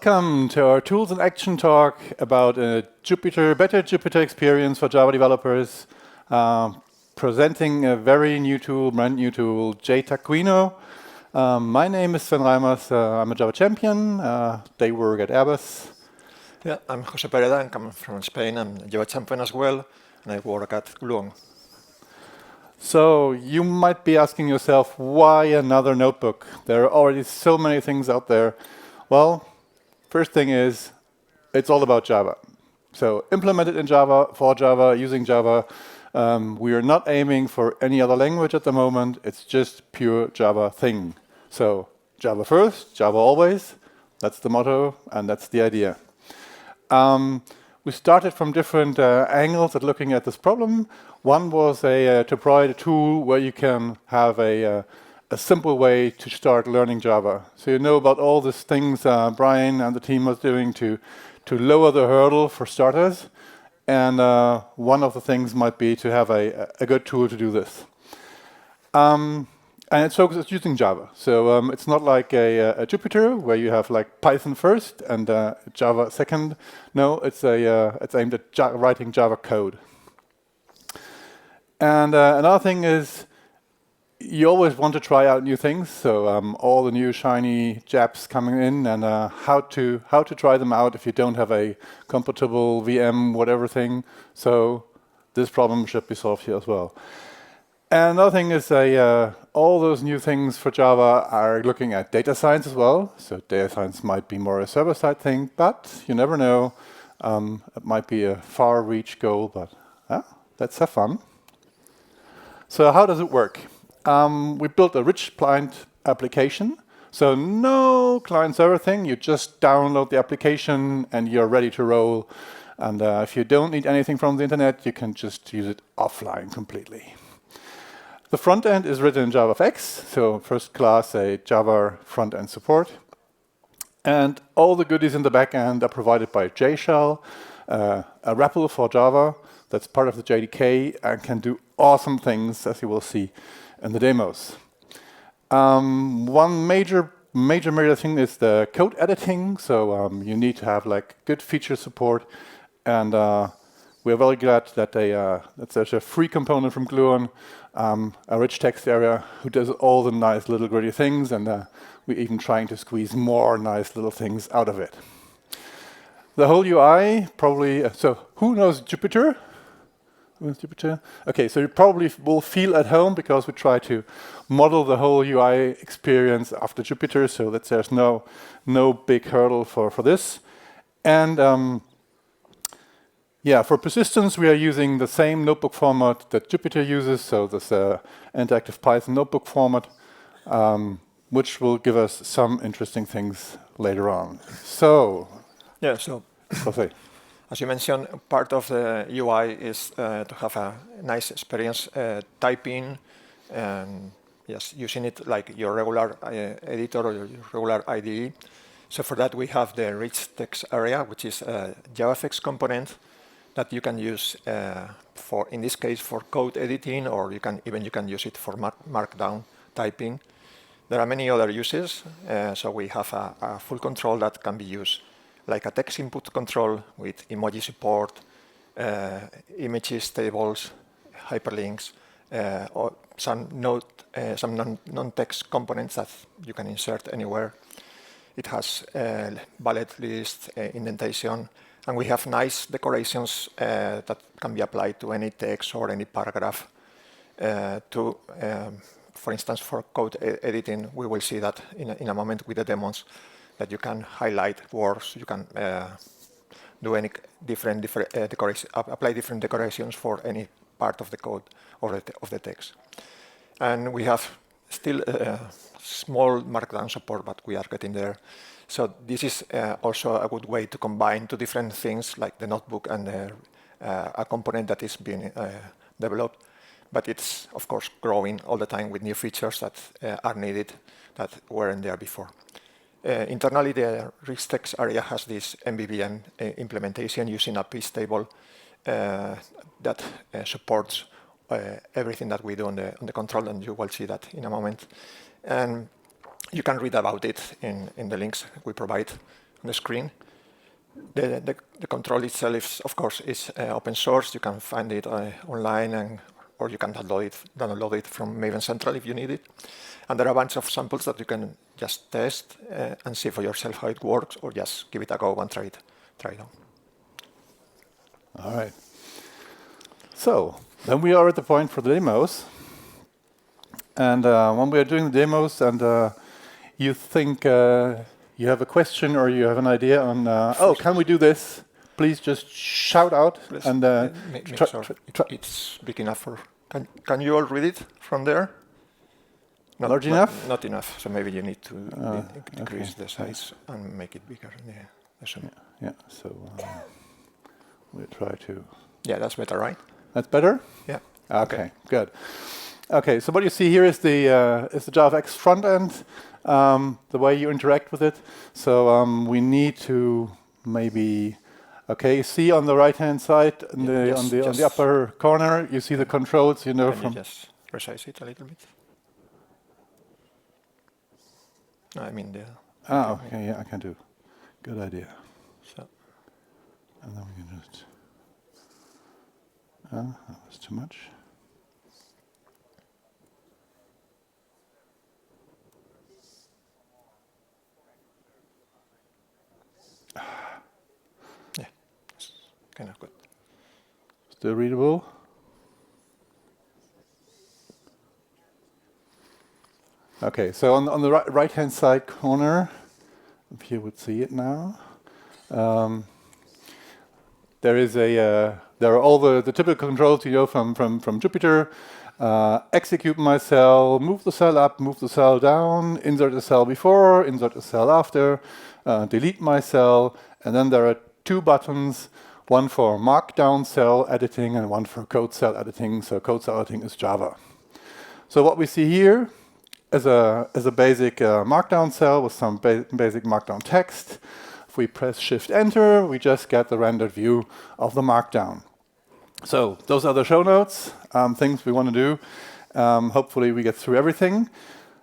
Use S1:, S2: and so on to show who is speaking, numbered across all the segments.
S1: Welcome to our Tools in Action talk about a better Jupyter experience for Java developers. Presenting a very new tool, brand new tool, JTaccuino. My name is Sven Reimers. I'm a Java champion. They work at Airbus.
S2: Yeah, I'm José Pereda. I'm coming from Spain. I'm a Java champion as well, and I work at Gluon.
S1: So you might be asking yourself, why another notebook? There are already so many things out there. Well, first thing is, it's all about Java. So implemented in Java, for Java, using Java. We are not aiming for any other language at the moment. It's just pure Java thing. So Java first, Java always. That's the motto, and that's the idea. We started from different angles at looking at this problem. One was to provide a tool where you can have a simple way to start learning Java. So you know about all these things Brian and the team was doing to lower the hurdle for starters. And one of the things might be to have a good tool to do this. And it's focused using Java. So it's not like a Jupyter where you have like Python first and Java second. No, it's aimed at writing Java code. And another thing is, you always want to try out new things. So all the new shiny JAPs coming in, and how to try them out if you don't have a compatible VM, whatever thing. So this problem should be solved here as well. And another thing is all those new things for Java are looking at data science as well. So data science might be more a server-side thing, but you never know. It might be a far-reach goal, but let's have fun. So how does it work? We built a rich client application. So no client-server thing. You just download the application and you're ready to roll. And if you don't need anything from the internet, you can just use it offline completely. The front end is written in JavaFX, so first class, a Java front-end support. And all the goodies in the back end are provided by JShell, a REPL for Java that's part of the JDK and can do awesome things, as you will see in the demos. One major thing is the code editing. So you need to have like good feature support, and we're very glad that there's a free component from Gluon, a rich text area who does all the nice little gritty things, and we're even trying to squeeze more nice little things out of it. The whole UI probably. So who knows Jupyter? Jupyter? Okay, so you probably will feel at home because we try to model the whole UI experience after Jupyter, so that there's no big hurdle for this. And yeah, for persistence, we are using the same notebook format that Jupyter uses, so this interactive Python notebook format, which will give us some interesting things later on. So,
S2: yeah, so
S1: Jose.
S2: As you mentioned, part of the UI is to have a nice experience typing, and yes, using it like your regular editor or your regular IDE. So for that, we have the rich text area, which is a JavaFX component that you can use for, in this case, for code editing, or you can use it for markdown typing. There are many other uses, so we have a full control that can be used like a text input control with emoji support, images, tables, hyperlinks, or some non-text components that you can insert anywhere. It has bullet list, indentation, and we have nice decorations that can be applied to any text or any paragraph. For instance, for code editing, we will see that in a moment with the demos, that you can highlight words, you can do any different decoration, apply different decorations for any part of the code or of the text. And we have still small markdown support, but we are getting there. So this is also a good way to combine two different things, like the notebook and a component that is being developed. But it's, of course, growing all the time with new features that are needed that weren't there before. Internally, the rich text area has this MVVM implementation using a piece table that supports everything that we do on the control, and you will see that in a moment. And you can read about it in the links we provide the screen. The control itself, of course, is open source. You can find it online, or you can download it from Maven Central if you need it. And there are a bunch of samples that you can just test and see for yourself how it works, or just give it a go and try it out.
S1: All right. So then we are at the point for the demos. And when we are doing the demos and you think you have a question or you have an idea on, oh, can we do this? Please just shout out.
S2: Please,
S1: and
S2: make sure it's big enough for... Can you all read it from there?
S1: Large enough?
S2: Not enough. So maybe you need to decrease the size and make it bigger.
S1: Yeah. So we'll try to...
S2: Yeah, that's better, right?
S1: That's better?
S2: Yeah.
S1: Okay, good. Okay, so what you see here is the JavaFX front end, the way you interact with it. So we need to maybe, see on the right-hand side, on the upper corner, you see the controls. You know,
S2: Can you just resize it a little bit? No, I mean the.
S1: Okay, yeah, I can do. Good idea.
S2: So.
S1: And then we can just. That was too much.
S2: Yeah, it's kind of good.
S1: Still readable? Okay, so on the right-hand side corner, if you would see it now, there are all the typical controls you know from Jupyter. Execute my cell, move the cell up, move the cell down, insert a cell before, insert a cell after, delete my cell, and then there are two buttons, one for markdown cell editing and one for code cell editing. So code cell editing is Java. So what we see here is a basic markdown cell with some basic markdown text. If we press Shift-Enter, we just get the rendered view of the markdown. So those are the show notes, things we want to do. Hopefully we get through everything.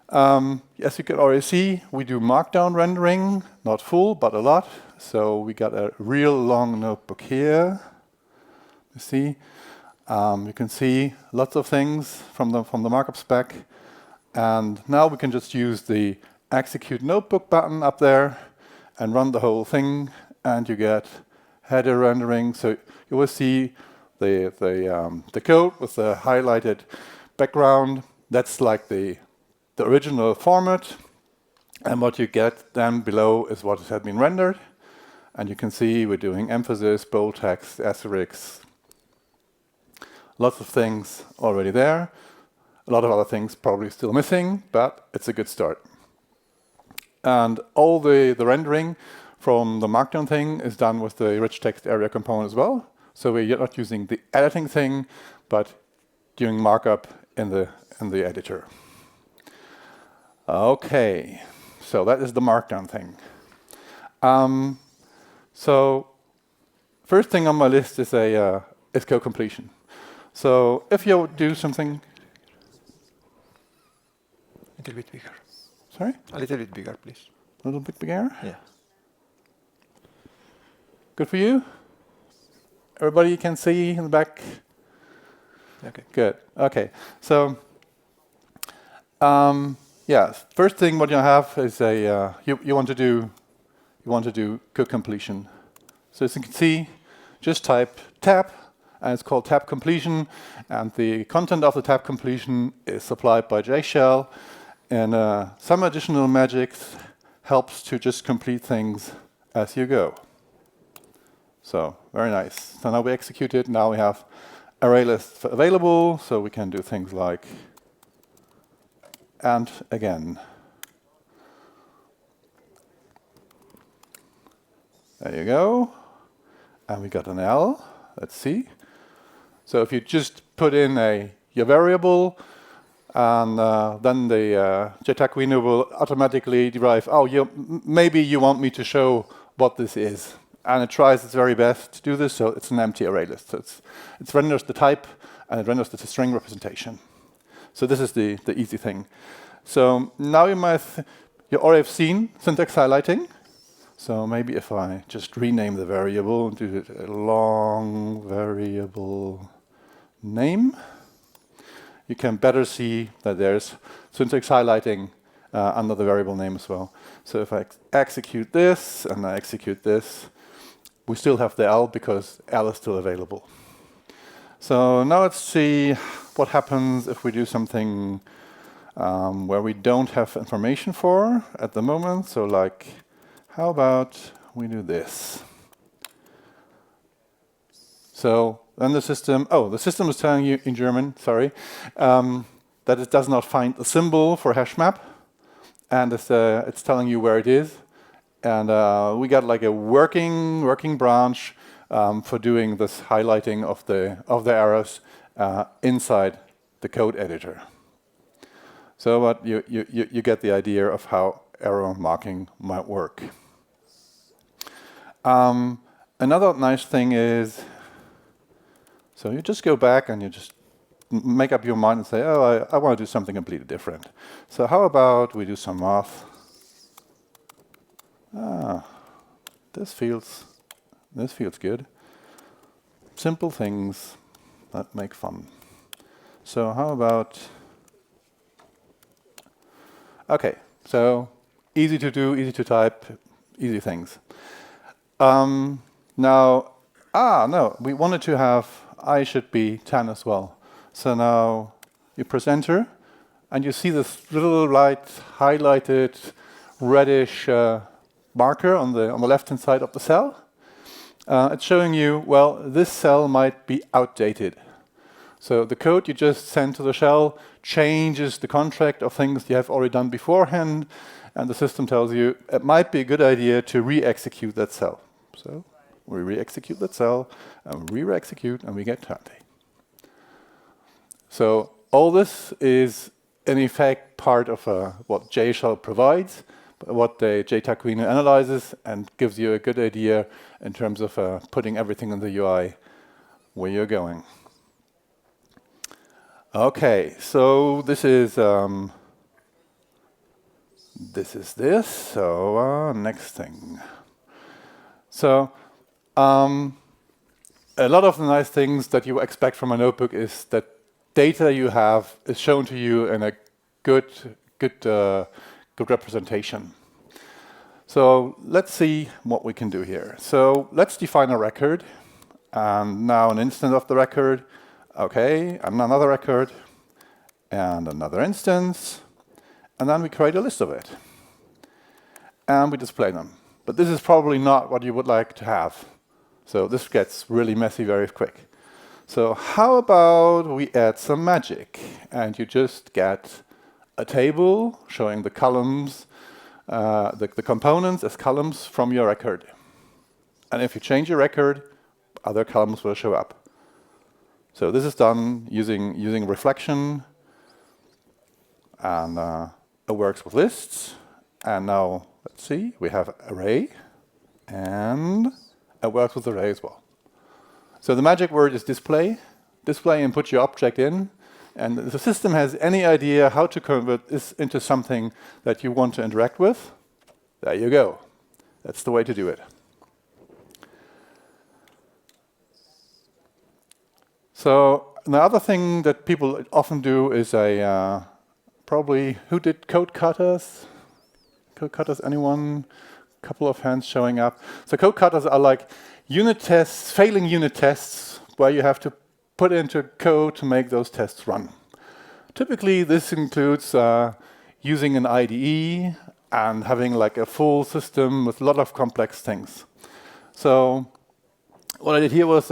S1: As you can already see, we do markdown rendering, not full, but a lot. So we got a real long notebook here. You see, you can see lots of things from the markup spec. And now we can just use the execute notebook button up there and run the whole thing, and you get header rendering. So you will see the code with the highlighted background. That's like the original format, and what you get then below is what has been rendered. And you can see we're doing emphasis, bold text, asterisks, lots of things already there. A lot of other things probably still missing, but it's a good start. And all the rendering from the markdown thing is done with the rich text area component as well. So we're not using the editing thing, but doing markup in the editor. Okay, so that is the markdown thing. So first thing on my list is code completion. So if you do something.
S2: A little bit bigger.
S1: Sorry?
S2: A little bit bigger, please.
S1: A little bit bigger?
S2: Yeah.
S1: Good for you? Everybody can see in the back?
S2: Okay.
S1: Good. Okay. So, first thing what you have is you want to do code completion. So as you can see, just type tab, and it's called tab completion, and the content of the tab completion is supplied by JShell. And some additional magic helps to just complete things as you go. So very nice. So now we execute it. Now we have array lists available, so we can do things like and again. There you go. And we got an L. Let's see. So if you just put in your variable, and then the JTaccuino will automatically derive, maybe you want me to show what this is. And it tries its very best to do this, so it's an empty array list. So it renders the type, and it renders the string representation. So this is the easy thing. So now you already have seen syntax highlighting. So maybe if I just rename the variable and do a long variable name, you can better see that there's syntax highlighting under the variable name as well. So if I execute this and I execute this, we still have the L because L is still available. So now let's see what happens if we do something where we don't have information for at the moment. So like, how about we do this? So then the system is telling you in German, sorry, that it does not find the symbol for hash map, and it's telling you where it is. And we got like a working branch for doing this highlighting of the errors inside the code editor. So but you get the idea of how error marking might work. Another nice thing is, so you just go back and you just make up your mind and say, oh, I want to do something completely different. So how about we do some math? This feels good. Simple things that make fun. So how about, okay, so easy to do, easy to type, easy things. Now, no, we wanted to have I should be 10 as well. So now you press enter, and you see this little light highlighted reddish marker on the left-hand side of the cell. It's showing you, well, this cell might be outdated. So the code you just sent to the shell changes the contract of things you have already done beforehand, and the system tells you it might be a good idea to re-execute that cell. So we re-execute that cell, and we re-execute, and we get 20. So all this is, in effect, part of what JShell provides, what the JTaccuino analyzes, and gives you a good idea in terms of putting everything in the UI where you're going. Okay, so this is this. So next thing. So a lot of the nice things that you expect from a notebook is that data you have is shown to you in a good representation. So let's see what we can do here. So let's define a record, and now an instance of the record. Okay, and another record, and another instance, and then we create a list of it, and we display them. But this is probably not what you would like to have. So this gets really messy very quick. So how about we add some magic, and you just get a table showing the columns, the components as columns from your record. And if you change your record, other columns will show up. So this is done using reflection, and it works with lists. And now, let's see, we have array, and it works with array as well. So the magic word is display. Display and put your object in. And if the system has any idea how to convert this into something that you want to interact with, there you go. That's the way to do it. So the other thing that people often do is probably, who did code cutters? Code cutters, anyone? A couple of hands showing up. So code cutters are like unit tests, failing unit tests, where you have to put into code to make those tests run. Typically, this includes using an IDE and having like a full system with a lot of complex things. So what I did here was,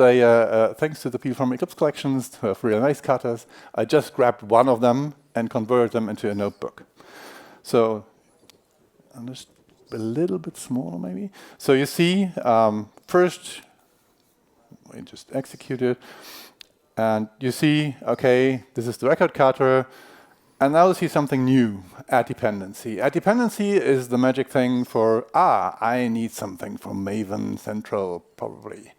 S1: thanks to the people from Eclipse Collections who have really nice cutters, I just grabbed one of them and converted them into a notebook. So I'm just a little bit smaller, maybe. So you see, first, we just execute it. And you see, OK, this is the record cutter. And now you see something new, add dependency. Add dependency is the magic thing for, I need something from Maven Central, probably.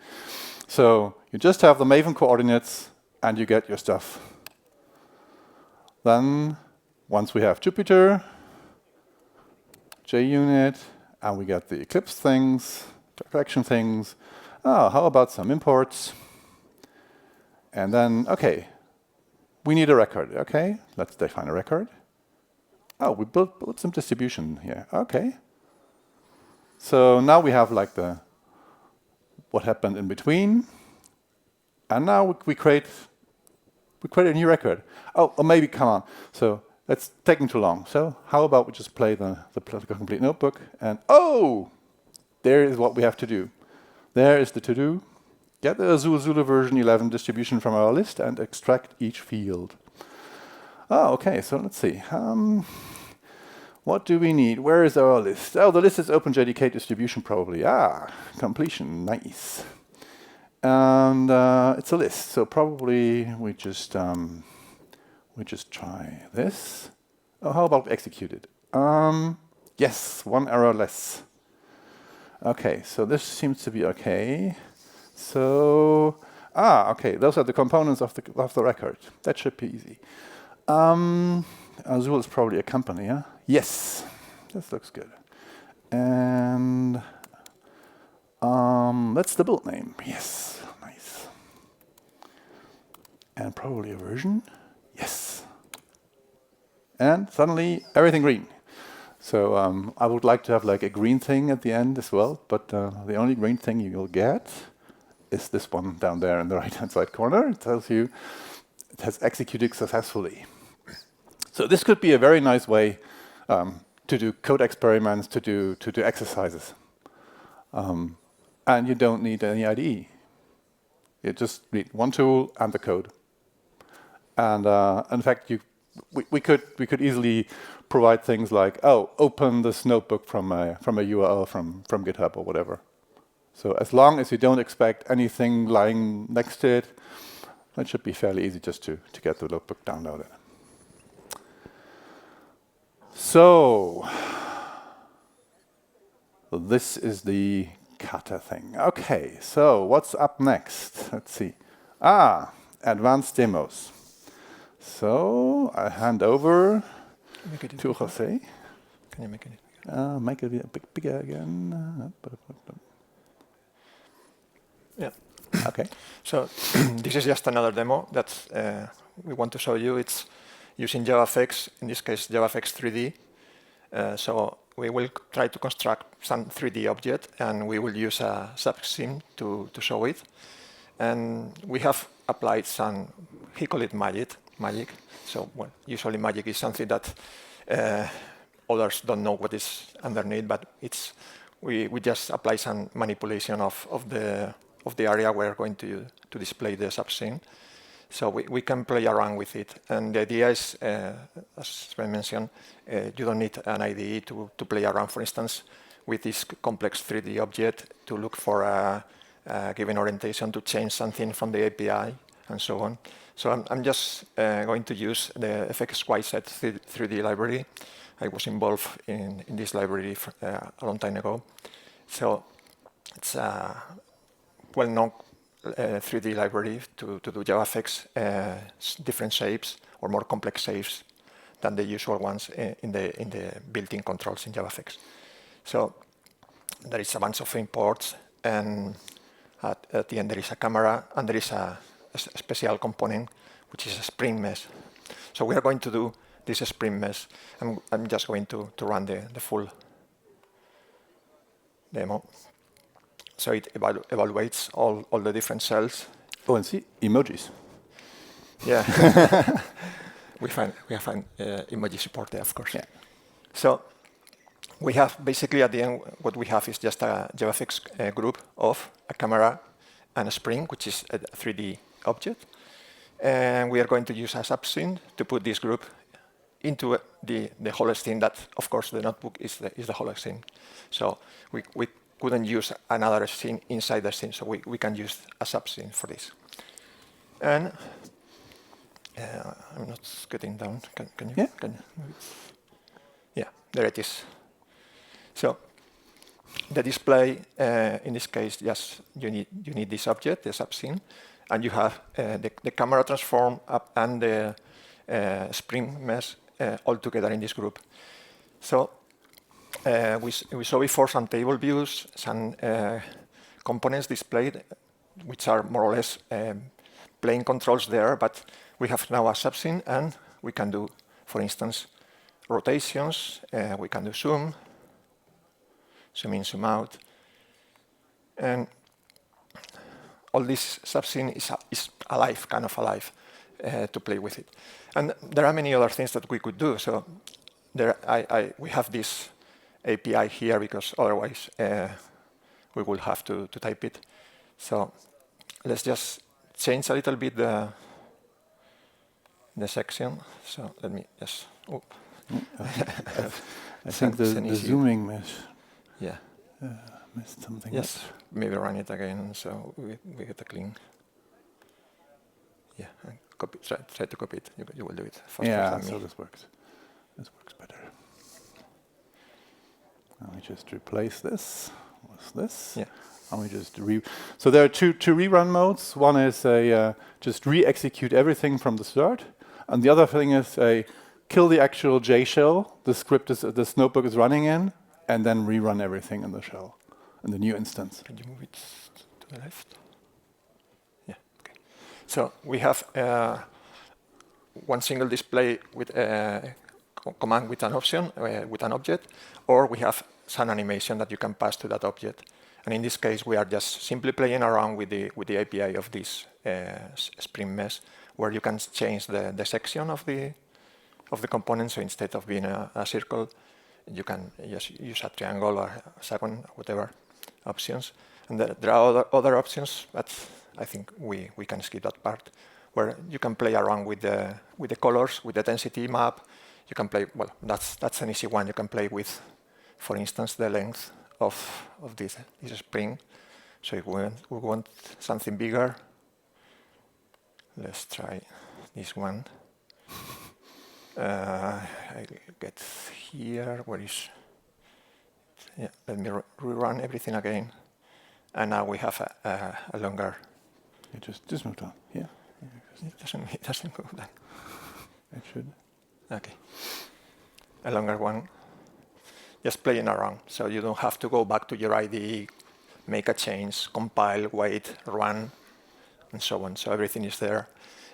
S1: So you just have the Maven coordinates, and you get your stuff. Then, once we have Jupyter, JUnit, And we got the Eclipse things, collection things. Oh, how about some imports? And then, OK, we need a record. OK, let's define a record. Oh, we built some distribution here. OK. So now we have like what happened in between. And now we create a new record. Oh, or maybe, come on. So that's taking too long. So how about we just play the complete notebook? And oh, there is what we have to do. There is the to-do. Get the Azul Zulu version 11 distribution from our list and extract each field. Oh, OK, so let's see. What do we need? Where is our list? Oh, the list is OpenJDK distribution probably. Ah, completion, nice. And it's a list, so probably we just try this. Oh, how about we execute it? Yes, one error less. OK, so this seems to be OK. So, OK, those are the components of the record. That should be easy. Azul is probably a company, huh? Yes, this looks good. And that's the build name. Yes, nice. And probably a version. Yes. And suddenly everything green. So I would like to have like a green thing at the end as well, but the only green thing you will get is this one down there in the right-hand side corner. It tells you it has executed successfully. So this could be a very nice way to do code experiments, to do exercises. And you don't need any IDE. You just need one tool and the code. And in fact, we could easily provide things like, oh, open this notebook from a URL from GitHub or whatever. So as long as you don't expect anything lying next to it, it should be fairly easy just to get the notebook downloaded. So this is the kata thing. OK, so what's up next? Let's see. Advanced demos. So I hand over to Jose.
S2: Can you make it?
S1: Make it a bit bigger again.
S2: Yeah.
S1: OK.
S2: So this is just another demo that we want to show you. It's using JavaFX, in this case JavaFX.3D. So we will try to construct some 3D object, and we will use a subscene to show it. And we have applied some, he called it magic. So well, usually magic is something that others don't know what is underneath, but we just apply some manipulation of the area we're going to display the subscene. So we can play around with it. And the idea is, as Sven mentioned, you don't need an IDE to play around, for instance, with this complex 3D object to look for a given orientation, to change something from the API, and so on. So I'm just going to use the FXYZ 3D library. I was involved in this library a long time ago. So it's a well-known 3D library to do JavaFX different shapes or more complex shapes than the usual ones in the built-in controls in JavaFX. So there is a bunch of imports, and at the end there is a camera, and there is a special component which is a spring mesh. So we are going to do this spring mesh. I'm just going to run the full demo. So it evaluates all the different cells.
S1: Oh, and see, emojis.
S2: Yeah. we have emoji support there, of course.
S1: Yeah.
S2: So we have basically at the end what we have is just a JavaFX group of a camera and a spring, which is a 3D object. And we are going to use a subscene to put this group into the whole scene. That, of course, the notebook is the whole scene. So we couldn't use another scene inside the scene, so we can use a subscene for this. And I'm not getting down. Can you?
S1: Yeah.
S2: Can you? Yeah, there it is. So the display, in this case, yes, you need this object, the subscene, and you have the camera transform up and the spring mesh all together in this group. So we saw before some table views, some components displayed, which are more or less plain controls there, but we have now a subscene, and we can do, for instance, rotations. We can do zoom in, zoom out. And all this subscene is alive, kind of alive, to play with it. And there are many other things that we could do. So we have this API here, because otherwise we will have to type it. So let's just change a little bit the section. So let me just. Oh.
S1: I think the zooming mesh.
S2: Yeah.
S1: Missed something.
S2: Yes. Maybe run it again, so we get a clean. Yeah. And copy. Try to copy it. You will do it faster than me.
S1: So this works. This works better. And we just replace this with this.
S2: Yeah.
S1: And we just so there are two rerun modes. One is just re-execute everything from the start, and the other thing is kill the actual JShell the script this notebook is running in, and then rerun everything in the shell in the new instance.
S2: Can you move it to the left? Yeah. Okay. So we have one single display with a command with an option with an object, or we have some animation that you can pass to that object. And in this case, we are just simply playing around with the API of this Spring mesh, where you can change the section of the component. So instead of being a circle, you can just use a triangle or a hexagon, whatever options. And there are other options, but I think we can skip that part, where you can play around with the colors, with the density map. You can play, well, that's an easy one. You can play with, for instance, the length of this spring. So if we want something bigger, let's try this one. I get here. Where is? Yeah. Let me rerun everything again, and now we have a longer.
S1: Yeah, just move down. Yeah.
S2: It doesn't go down.
S1: It should.
S2: Okay. A longer one. Just playing around, so you don't have to go back to your IDE, make a change, compile, wait, run, and so on. So everything is there.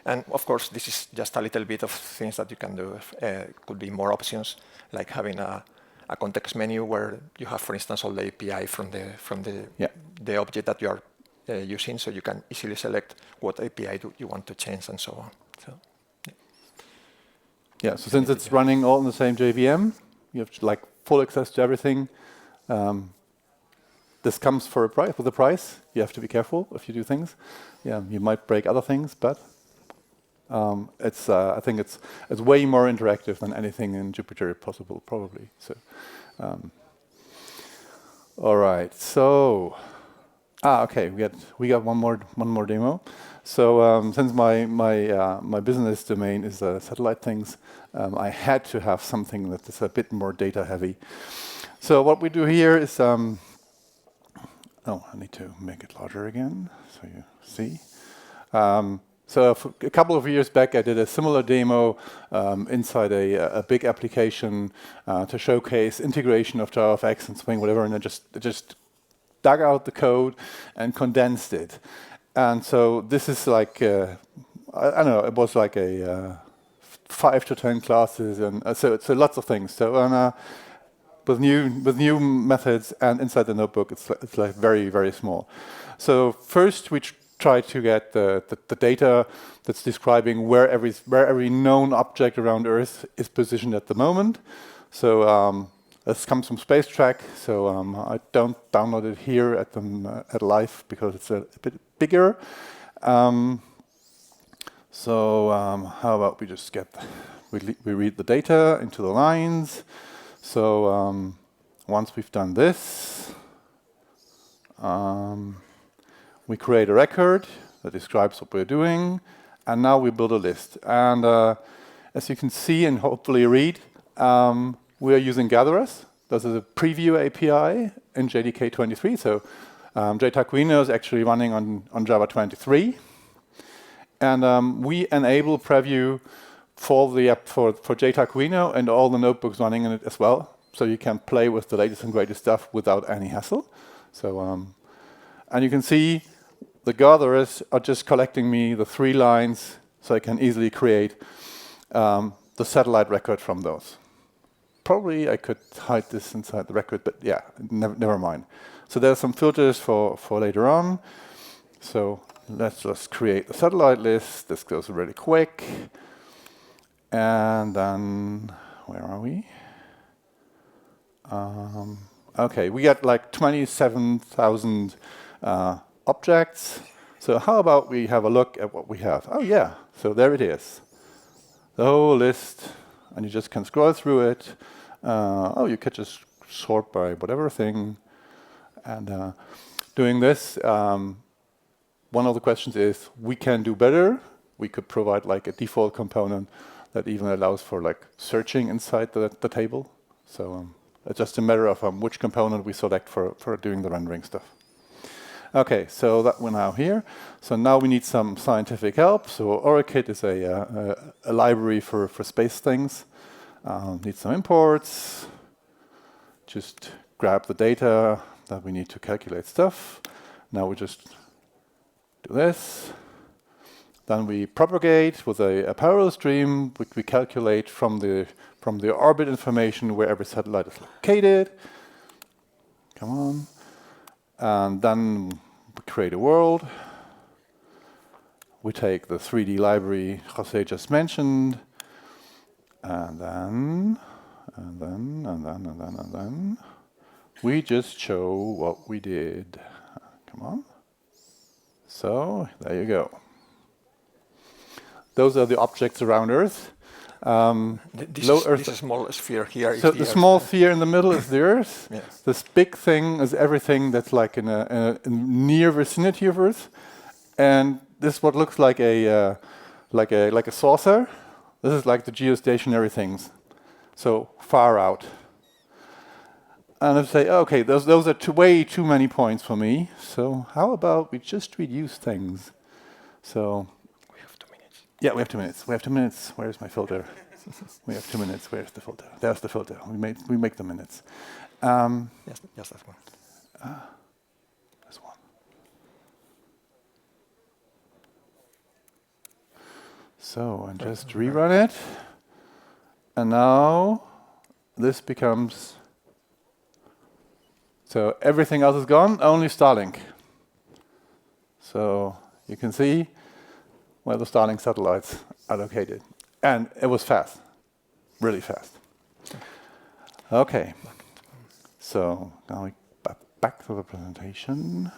S2: And of course, this is just a little bit of things that you can do. Could be more options, like having a context menu where you have, for instance, all the API from the object that you are using, so you can easily select what API you want to change and so on. So,
S1: yeah. So since it's running all in the same JVM, you have full access to everything. This comes for a price. With a price, you have to be careful if you do things. Yeah, you might break other things, but I think it's way more interactive than anything in Jupyter possible, probably. So, all right. So, okay, we got one more demo. So since my business domain is satellite things, I had to have something that is a bit more data heavy. So what we do here is, I need to make it larger again so you see. So a couple of years back, I did a similar demo inside a big application to showcase integration of JavaFX and Swing, whatever, and I just dug out the code and condensed it. And so this is like, I don't know, it was like a 5 to 10 classes, and so lots of things. So with new methods and inside the notebook, it's like very, very small. So first we try to get the data that's describing where every known object around Earth is positioned at the moment. So this comes from SpaceTrack, so I don't download it here at live because it's a bit bigger. How about we just we read the data into the lines. So once we've done this, we create a record that describes what we're doing, and now we build a list. And as you can see and hopefully read, we are using gatherers. This is a preview API in JDK 23. So JTaccuino is actually running on Java 23. And we enable preview for JTaccuino and all the notebooks running in it as well. so you can play with the latest and greatest stuff without any hassle. So, and you can see the gatherers are just collecting me the 3 lines, so I can easily create the satellite record from those. Probably I could hide this inside the record, but yeah, never mind. So there's some filters for later on. So let's just create the satellite list. This goes really quick. And then, where are we? Okay, we got like 27,000 objects. So how about we have a look at what we have? Oh yeah, so there it is. The whole list, and you just can scroll through it. Oh, you could just sort by whatever thing. And doing this, one of the questions is, we can do better. We could provide like a default component that even allows for like searching inside the table. So it's just a matter of which component we select for doing the rendering stuff. Okay, so that we're now here. So now we need some scientific help. So OraKit is a library for space things. Need some imports. Just grab the data that we need to calculate stuff. Now we just do this. Then we propagate with a parallel stream, which we calculate from the orbit information where every satellite is located. Come on. And then we create a world. We take the 3D library Jose just mentioned, and then we just show what we did. Come on. So there you go. Those are the objects around Earth.
S2: This small sphere here is
S1: so the small sphere in the middle is the Earth.
S2: Yes.
S1: This big thing is everything that's like in a near vicinity of Earth, and this is what looks like a saucer. This is like the geostationary things, so far out. And I say, okay, those are way too many points for me. So how about we just reduce things? So. Yeah, we have 2 minutes. We have 2 minutes. Where's my filter? We have 2 minutes. Where's the filter? There's the filter. We make the minutes.
S2: Yes, that's one.
S1: This one. So and just rerun it, and now this becomes. So everything else is gone. Only Starlink. So you can see where the Starlink satellites are located. And it was fast, really fast. Okay, so now we back to the presentation.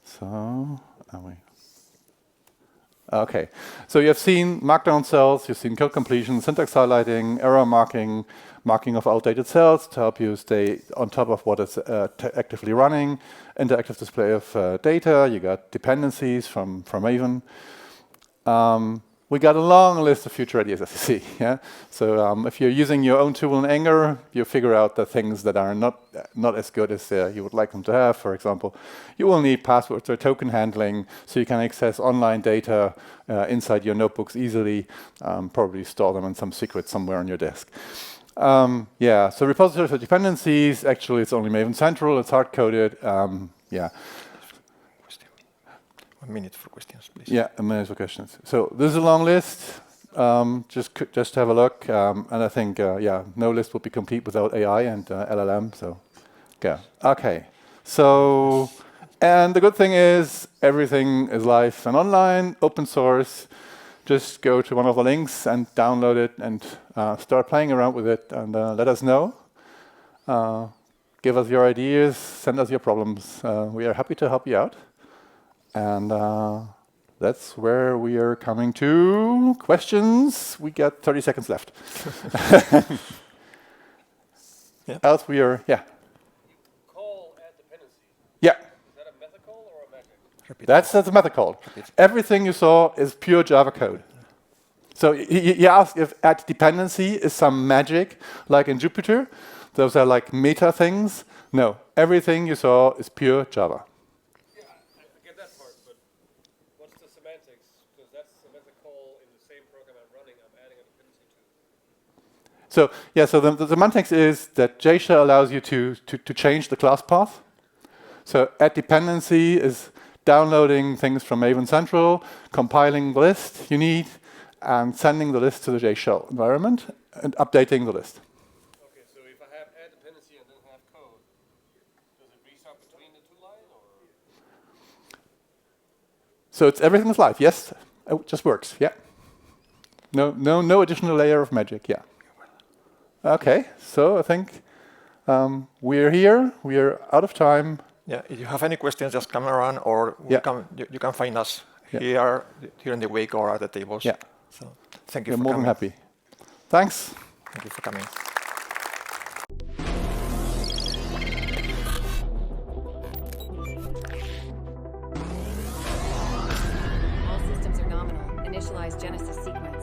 S1: So, okay, so you have seen markdown cells, you've seen code completion, syntax highlighting, error marking, marking of outdated cells to help you stay on top of what is actively running, interactive display of data, you got dependencies from Maven. We got a long list of future ideas, as you see. Yeah? So if you're using your own tool in Anger, you figure out the things that are not as good as you would like them to have. For example, you will need passwords or token handling, so you can access online data inside your notebooks easily, probably store them in some secret somewhere on your desk. Yeah, so repository for dependencies, actually it's only Maven Central, it's hard-coded. Yeah.
S2: 1 minute for questions, please.
S1: Yeah, a minute for questions. So this is a long list. Just have a look, and I think yeah, no list would be complete without AI and LLM. So, yeah, okay. So, and the good thing is everything is live and online, open source. Just go to one of the links and download it and start playing around with it, and let us know. Give us your ideas, send us your problems. We are happy to help you out. And that's where we are coming to questions. We got 30 seconds left.
S2: Yeah.
S1: Else we are, yeah.
S3: Call add dependency.
S1: Yeah.
S3: Is that a method call or a magic?
S2: Repeat.
S1: That's a method call.
S2: Repeat.
S1: Everything you saw is pure Java code. So you ask if add dependency is some magic, like in Jupyter. Those are like meta things. No, everything you saw is pure Java.
S3: Yeah, I get that part, but what's the semantics? Because that's a method call in the same program I'm running, I'm adding a dependency to.
S1: So yeah, so the semantics is that JShell allows you to change the class path. So add dependency is downloading things from Maven Central, compiling the list you need, and sending the list to the JShell environment and updating the list.
S3: Okay, so if I have add dependency and then have code, does it restart between the two lines, or?
S1: So everything is live. Yes, it just works. Yeah. No additional layer of magic. Yeah. Okay, so I think we're here. We're out of time.
S2: Yeah, if you have any questions, just come around, or you can find us here during the week or at the tables.
S1: Yeah.
S2: So thank you
S1: We're
S2: for
S1: more
S2: coming.
S1: than happy. Thanks.
S2: Thank you for coming.
S4: All systems are nominal. Initialize Genesis sequence.